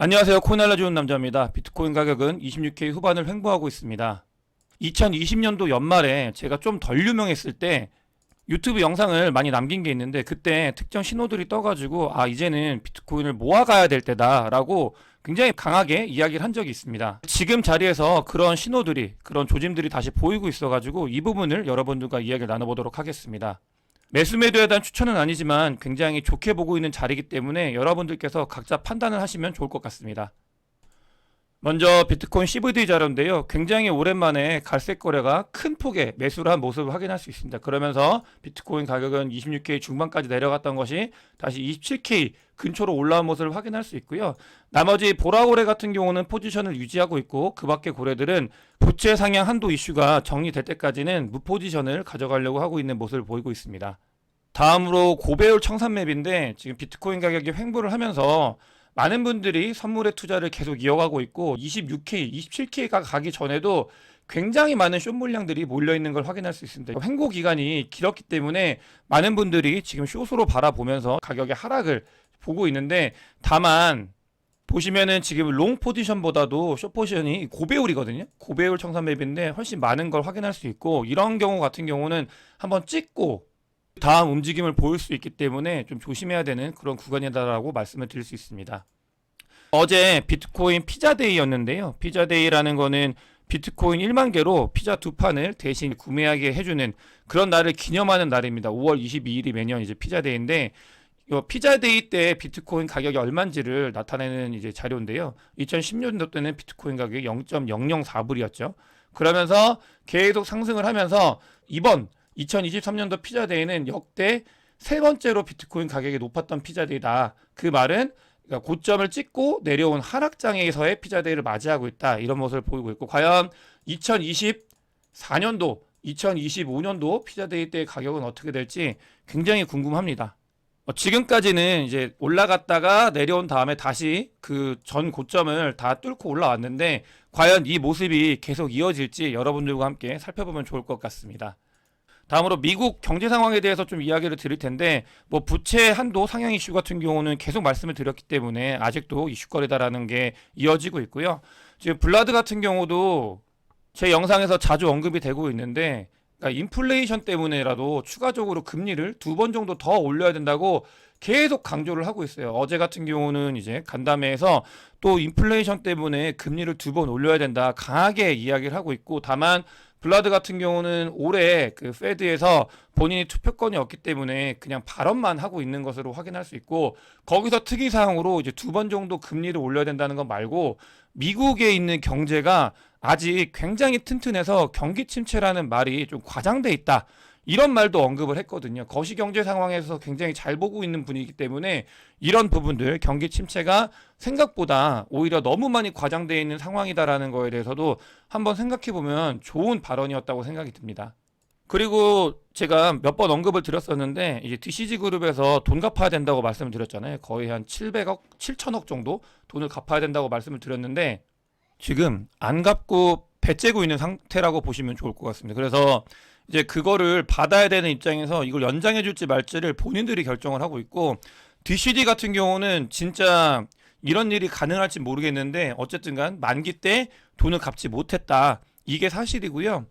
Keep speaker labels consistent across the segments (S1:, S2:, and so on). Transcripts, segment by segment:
S1: 안녕하세요. 코인 알려주는 남자입니다. 비트코인 가격은 26K 후반을 횡보하고 있습니다. 2020년도 연말에 제가 좀 덜 유명했을 때 유튜브 영상을 많이 남긴 게 있는데, 그때 특정 신호들이 떠가지고 이제는 비트코인을 모아가야 될 때다라고 굉장히 강하게 이야기를 한 적이 있습니다. 지금 자리에서 그런 신호들이, 그런 조짐들이 다시 보이고 있어가지고 이 부분을 여러분들과 이야기를 나눠보도록 하겠습니다. 매수 매도에 대한 추천은 아니지만 굉장히 좋게 보고 있는 자리이기 때문에 여러분들께서 각자 판단을 하시면 좋을 것 같습니다. 먼저 비트코인 CVD 자료인데요. 굉장히 오랜만에 갈색 거래가 큰 폭의 매수를 한 모습을 확인할 수 있습니다. 그러면서 비트코인 가격은 26K 중반까지 내려갔던 것이 다시 27K 근처로 올라온 모습을 확인할 수 있고요. 나머지 보라 고래 같은 경우는 포지션을 유지하고 있고, 그 밖의 고래들은 부채 상향 한도 이슈가 정리될 때까지는 무포지션을 가져가려고 하고 있는 모습을 보이고 있습니다. 다음으로 고배율 청산 맵인데, 지금 비트코인 가격이 횡보를 하면서 많은 분들이 선물의 투자를 계속 이어가고 있고, 26K, 27K가 가기 전에도 굉장히 많은 숏 물량들이 몰려있는 걸 확인할 수 있습니다. 횡보 기간이 길었기 때문에 많은 분들이 지금 숏으로 바라보면서 가격의 하락을 보고 있는데, 다만 보시면은 지금 롱 포지션보다도 숏 포지션이 고배율이거든요. 고배율 청산 맵인데 훨씬 많은 걸 확인할 수 있고, 이런 경우 같은 경우는 한번 찍고 다음 움직임을 보일 수 있기 때문에 좀 조심해야 되는 그런 구간이다라고 말씀을 드릴 수 있습니다. 어제 비트코인 피자데이였는데요. 피자데이라는 거는 비트코인 1만 개로 피자 2판을 대신 구매하게 해주는 그런 날을 기념하는 날입니다. 5월 22일이 매년 이제 피자데이인데, 이 피자데이 때 비트코인 가격이 얼마인지를 나타내는 이제 자료인데요. 2010년도 때는 비트코인 가격이 0.004불이었죠. 그러면서 계속 상승을 하면서 이번 2023년도 피자데이는 역대 세 번째로 비트코인 가격이 높았던 피자데이다. 그 말은 그러니까 고점을 찍고 내려온 하락장에서의 피자데이를 맞이하고 있다, 이런 모습을 보이고 있고, 과연 2024년도, 2025년도 피자데이 때의 가격은 어떻게 될지 굉장히 궁금합니다. 지금까지는 이제 올라갔다가 내려온 다음에 다시 그 전 고점을 다 뚫고 올라왔는데, 과연 이 모습이 계속 이어질지 여러분들과 함께 살펴보면 좋을 것 같습니다. 다음으로 미국 경제 상황에 대해서 좀 이야기를 드릴 텐데, 부채 한도 상향 이슈 같은 경우는 계속 말씀을 드렸기 때문에 아직도 이슈거리다라는 게 이어지고 있고요. 지금 블라드 같은 경우도 제 영상에서 자주 언급이 되고 있는데, 그러니까 인플레이션 때문에라도 추가적으로 금리를 2번 정도 더 올려야 된다고 계속 강조를 하고 있어요. 어제 같은 경우는 이제 간담회에서 또 인플레이션 때문에 금리를 2번 올려야 된다, 강하게 이야기를 하고 있고, 다만 블라드 같은 경우는 올해 그 페드에서 본인이 투표권이 없기 때문에 그냥 발언만 하고 있는 것으로 확인할 수 있고, 거기서 특이사항으로 이제 2번 정도 금리를 올려야 된다는 것 말고, 미국에 있는 경제가 아직 굉장히 튼튼해서 경기 침체라는 말이 좀 과장돼 있다, 이런 말도 언급을 했거든요. 거시경제 상황에서 굉장히 잘 보고 있는 분이기 때문에 이런 부분들, 경기 침체가 생각보다 오히려 너무 많이 과장되어 있는 상황이다라는 거에 대해서도 한번 생각해보면 좋은 발언이었다고 생각이 듭니다. 그리고 제가 몇 번 언급을 드렸었는데, 이제 DCG 그룹에서 돈 갚아야 된다고 말씀을 드렸잖아요. 거의 한 700억, 7천억 정도 돈을 갚아야 된다고 말씀을 드렸는데, 지금 안 갚고 배째고 있는 상태라고 보시면 좋을 것 같습니다. 그래서 이제 그거를 받아야 되는 입장에서 이걸 연장해 줄지 말지를 본인들이 결정을 하고 있고, DCD 같은 경우는 진짜 이런 일이 가능할지 모르겠는데, 어쨌든 간 만기 때 돈을 갚지 못했다, 이게 사실이고요.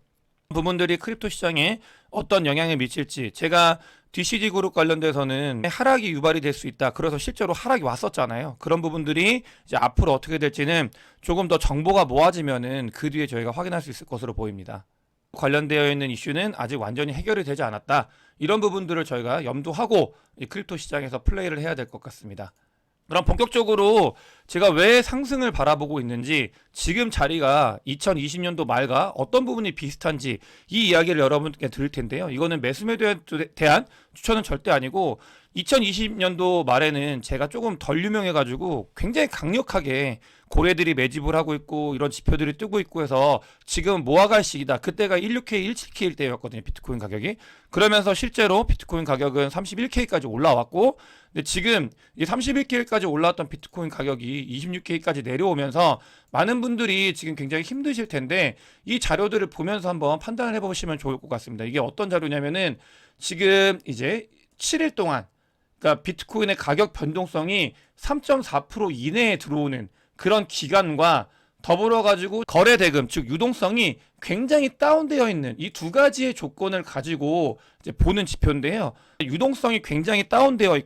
S1: 부분들이 크립토 시장에 어떤 영향을 미칠지, 제가 DCD 그룹 관련돼서는 하락이 유발이 될 수 있다, 그래서 실제로 하락이 왔었잖아요. 그런 부분들이 이제 앞으로 어떻게 될지는 조금 더 정보가 모아지면은 그 뒤에 저희가 확인할 수 있을 것으로 보입니다. 관련되어 있는 이슈는 아직 완전히 해결이 되지 않았다, 이런 부분들을 저희가 염두하고 이 크립토 시장에서 플레이를 해야 될 것 같습니다. 그럼 본격적으로 제가 왜 상승을 바라보고 있는지, 지금 자리가 2020년도 말과 어떤 부분이 비슷한지 이 이야기를 여러분께 드릴 텐데요. 이거는 매수 매도에 대한 추천은 절대 아니고, 2020년도 말에는 제가 조금 덜 유명해가지고 굉장히 강력하게 고래들이 매집을 하고 있고 이런 지표들이 뜨고 있고 해서 지금 모아갈 시기다, 그때가 16K, 17K일 때였거든요, 비트코인 가격이. 그러면서 실제로 비트코인 가격은 31K까지 올라왔고, 근데 지금 이 31K까지 올라왔던 비트코인 가격이 26K까지 내려오면서 많은 분들이 지금 굉장히 힘드실 텐데, 이 자료들을 보면서 한번 판단을 해보시면 좋을 것 같습니다. 이게 어떤 자료냐면은, 지금 이제 7일 동안, 그러니까 비트코인의 가격 변동성이 3.4% 이내에 들어오는 그런 기간과 더불어 가지고 거래 대금 즉 유동성이 굉장히 다운되어 있는 이 두 가지의 조건을 가지고 이제 보는 지표인데요. 유동성이 굉장히 다운되어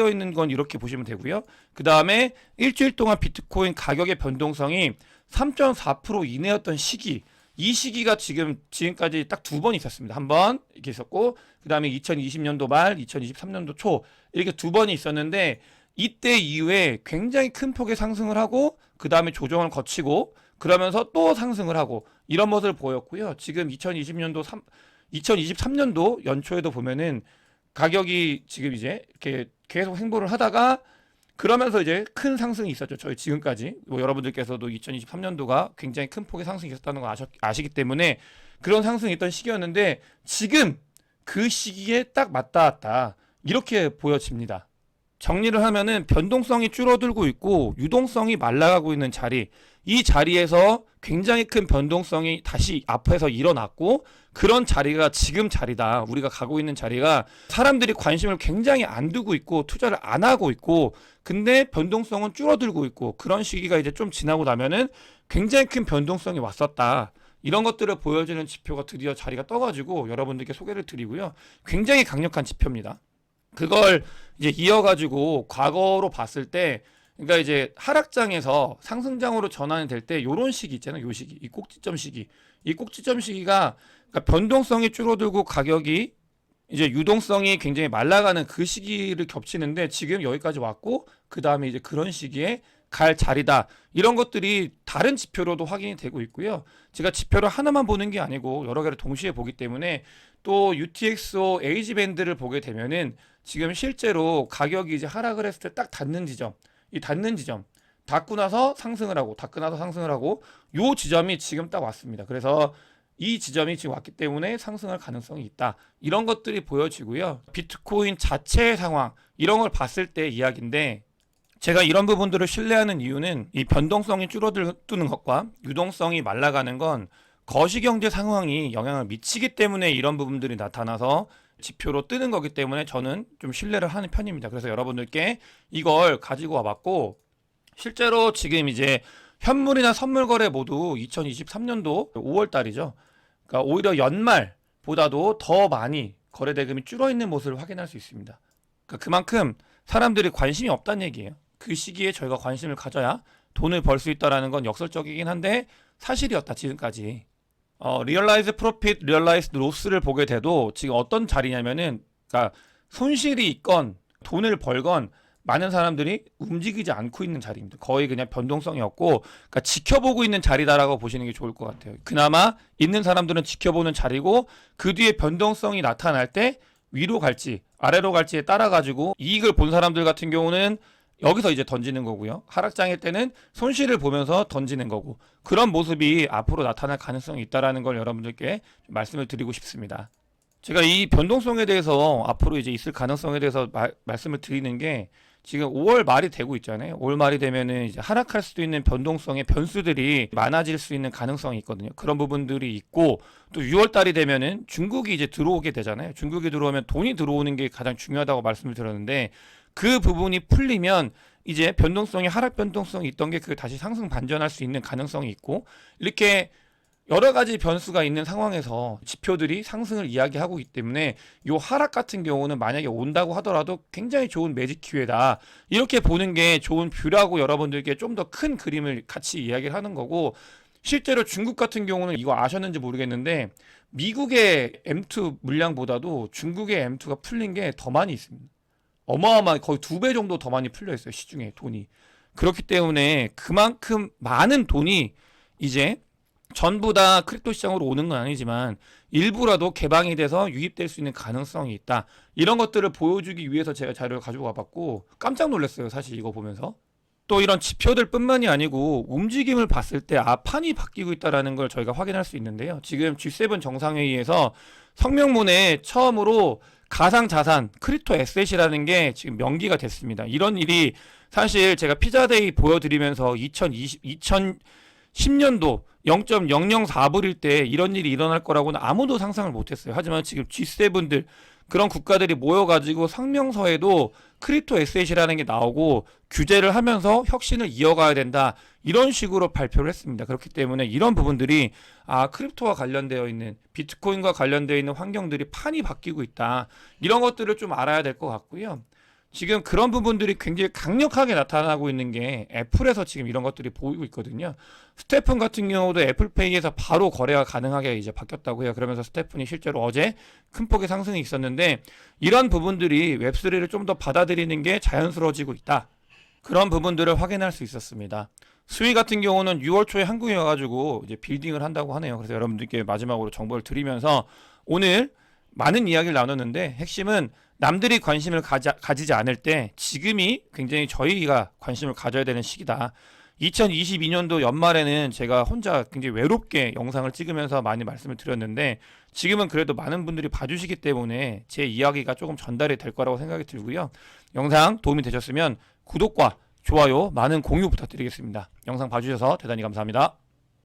S1: 있는 건 이렇게 보시면 되고요. 그 다음에 일주일 동안 비트코인 가격의 변동성이 3.4% 이내였던 시기, 이 시기가 지금까지 딱 두 번 있었습니다. 한 번 이렇게 있었고, 그 다음에 2020년도 말, 2023년도 초 이렇게 두 번이 있었는데, 이때 이후에 굉장히 큰 폭의 상승을 하고 그 다음에 조정을 거치고 그러면서 또 상승을 하고 이런 모습을 보였고요. 지금 2023년도 연초에도 보면은 가격이 지금 이제 이렇게 계속 횡보를 하다가 그러면서 이제 큰 상승이 있었죠. 저희 지금까지 여러분들께서도 2023년도가 굉장히 큰 폭의 상승이 있었다는 거 아시기 때문에 그런 상승이 있던 시기였는데 지금 그 시기에 딱 맞닿았다 이렇게 보여집니다. 정리를 하면은 변동성이 줄어들고 있고 유동성이 말라가고 있는 자리, 이 자리에서 굉장히 큰 변동성이 다시 앞에서 일어났고 그런 자리가 지금 자리다. 우리가 가고 있는 자리가 사람들이 관심을 굉장히 안 두고 있고 투자를 안 하고 있고 근데 변동성은 줄어들고 있고 그런 시기가 이제 좀 지나고 나면은 굉장히 큰 변동성이 왔었다. 이런 것들을 보여주는 지표가 드디어 자리가 떠가지고 여러분들께 소개를 드리고요. 굉장히 강력한 지표입니다. 그걸 이제 이어가지고 과거로 봤을 때, 그러니까 이제 하락장에서 상승장으로 전환이 될 때 요런 시기 있잖아요. 요 시기, 이 꼭지점 시기. 이 꼭지점 시기가 그러니까 변동성이 줄어들고 가격이 이제 유동성이 굉장히 말라가는 그 시기를 겹치는데 지금 여기까지 왔고 그 다음에 이제 그런 시기에 갈 자리다. 이런 것들이 다른 지표로도 확인이 되고 있고요. 제가 지표를 하나만 보는 게 아니고 여러 개를 동시에 보기 때문에 또 UTXO 에이지 밴드를 보게 되면은 지금 실제로 가격이 이제 하락을 했을 때 딱 닿는 지점, 이 닿는 지점, 닿고 나서 상승을 하고, 닿고 나서 상승을 하고, 요 지점이 지금 딱 왔습니다. 그래서 이 지점이 지금 왔기 때문에 상승할 가능성이 있다. 이런 것들이 보여지고요. 비트코인 자체의 상황, 이런 걸 봤을 때 이야기인데, 제가 이런 부분들을 신뢰하는 이유는 이 변동성이 줄어드는 것과 유동성이 말라가는 건 거시경제 상황이 영향을 미치기 때문에 이런 부분들이 나타나서 지표로 뜨는 거기 때문에 저는 좀 신뢰를 하는 편입니다. 그래서 여러분들께 이걸 가지고 와봤고 실제로 지금 이제 현물이나 선물 거래 모두 2023년도 5월 달이죠. 그러니까 오히려 연말보다도 더 많이 거래 대금이 줄어 있는 모습을 확인할 수 있습니다. 그러니까 그만큼 사람들이 관심이 없다는 얘기예요. 그 시기에 저희가 관심을 가져야 돈을 벌 수 있다라는 건 역설적이긴 한데 사실이었다 지금까지. 리얼라이즈 프로핏, 리얼라이즈 로스를 보게 돼도 지금 어떤 자리냐면은 그러니까 손실이 있건 돈을 벌건 많은 사람들이 움직이지 않고 있는 자리입니다. 거의 그냥 변동성이 없고 그러니까 지켜보고 있는 자리다라고 보시는 게 좋을 것 같아요. 그나마 있는 사람들은 지켜보는 자리고 그 뒤에 변동성이 나타날 때 위로 갈지 아래로 갈지에 따라 가지고 이익을 본 사람들 같은 경우는 여기서 이제 던지는 거고요. 하락장일 때는 손실을 보면서 던지는 거고 그런 모습이 앞으로 나타날 가능성이 있다라는 걸 여러분들께 말씀을 드리고 싶습니다. 제가 이 변동성에 대해서 앞으로 이제 있을 가능성에 대해서 말씀을 드리는 게 지금 5월 말이 되고 있잖아요. 5월 말이 되면은 이제 하락할 수도 있는 변동성의 변수들이 많아질 수 있는 가능성이 있거든요. 그런 부분들이 있고 또 6월 달이 되면은 중국이 이제 들어오게 되잖아요. 중국이 들어오면 돈이 들어오는 게 가장 중요하다고 말씀을 드렸는데 그 부분이 풀리면 이제 변동성이 하락 변동성이 있던 게 그 다시 상승 반전할 수 있는 가능성이 있고 이렇게 여러 가지 변수가 있는 상황에서 지표들이 상승을 이야기하고 있기 때문에 요 하락 같은 경우는 만약에 온다고 하더라도 굉장히 좋은 매직 기회다. 이렇게 보는 게 좋은 뷰라고 여러분들께 좀 더 큰 그림을 같이 이야기를 하는 거고 실제로 중국 같은 경우는 이거 아셨는지 모르겠는데 미국의 M2 물량보다도 중국의 M2가 풀린 게 더 많이 있습니다. 어마어마하게 거의 2배 정도 더 많이 풀려 있어요. 시중에 돈이. 그렇기 때문에 그만큼 많은 돈이 이제 전부 다 크립토 시장으로 오는 건 아니지만 일부라도 개방이 돼서 유입될 수 있는 가능성이 있다. 이런 것들을 보여주기 위해서 제가 자료를 가지고 와봤고 깜짝 놀랐어요. 사실 이거 보면서. 또 이런 지표들 뿐만이 아니고 움직임을 봤을 때 판이 바뀌고 있다는 걸 저희가 확인할 수 있는데요. 지금 G7 정상회의에서 성명문에 처음으로 가상자산, 크립토 에셋이라는 게 지금 명기가 됐습니다. 이런 일이 사실 제가 피자데이 보여드리면서 10년도 0.004불일 때 이런 일이 일어날 거라고는 아무도 상상을 못했어요. 하지만 지금 G7들 그런 국가들이 모여가지고 성명서에도 크립토 에셋이라는 게 나오고 규제를 하면서 혁신을 이어가야 된다. 이런 식으로 발표를 했습니다. 그렇기 때문에 이런 부분들이 크립토와 관련되어 있는 비트코인과 관련되어 있는 환경들이 판이 바뀌고 있다. 이런 것들을 좀 알아야 될 것 같고요. 지금 그런 부분들이 굉장히 강력하게 나타나고 있는 게 애플에서 지금 이런 것들이 보이고 있거든요. 스테픈 같은 경우도 애플페이에서 바로 거래가 가능하게 이제 바뀌었다고 해요. 그러면서 스테픈이 실제로 어제 큰 폭의 상승이 있었는데 이런 부분들이 웹3를 좀 더 받아들이는 게 자연스러워지고 있다. 그런 부분들을 확인할 수 있었습니다. 스위 같은 경우는 6월 초에 한국에 와가지고 이제 빌딩을 한다고 하네요. 그래서 여러분들께 마지막으로 정보를 드리면서 오늘 많은 이야기를 나눴는데 핵심은 남들이 관심을 가지지 않을 때 지금이 굉장히 저희가 관심을 가져야 되는 시기다. 2022년도 연말에는 제가 혼자 굉장히 외롭게 영상을 찍으면서 많이 말씀을 드렸는데 지금은 그래도 많은 분들이 봐주시기 때문에 제 이야기가 조금 전달이 될 거라고 생각이 들고요. 영상 도움이 되셨으면 구독과 좋아요, 많은 공유 부탁드리겠습니다. 영상 봐주셔서 대단히 감사합니다.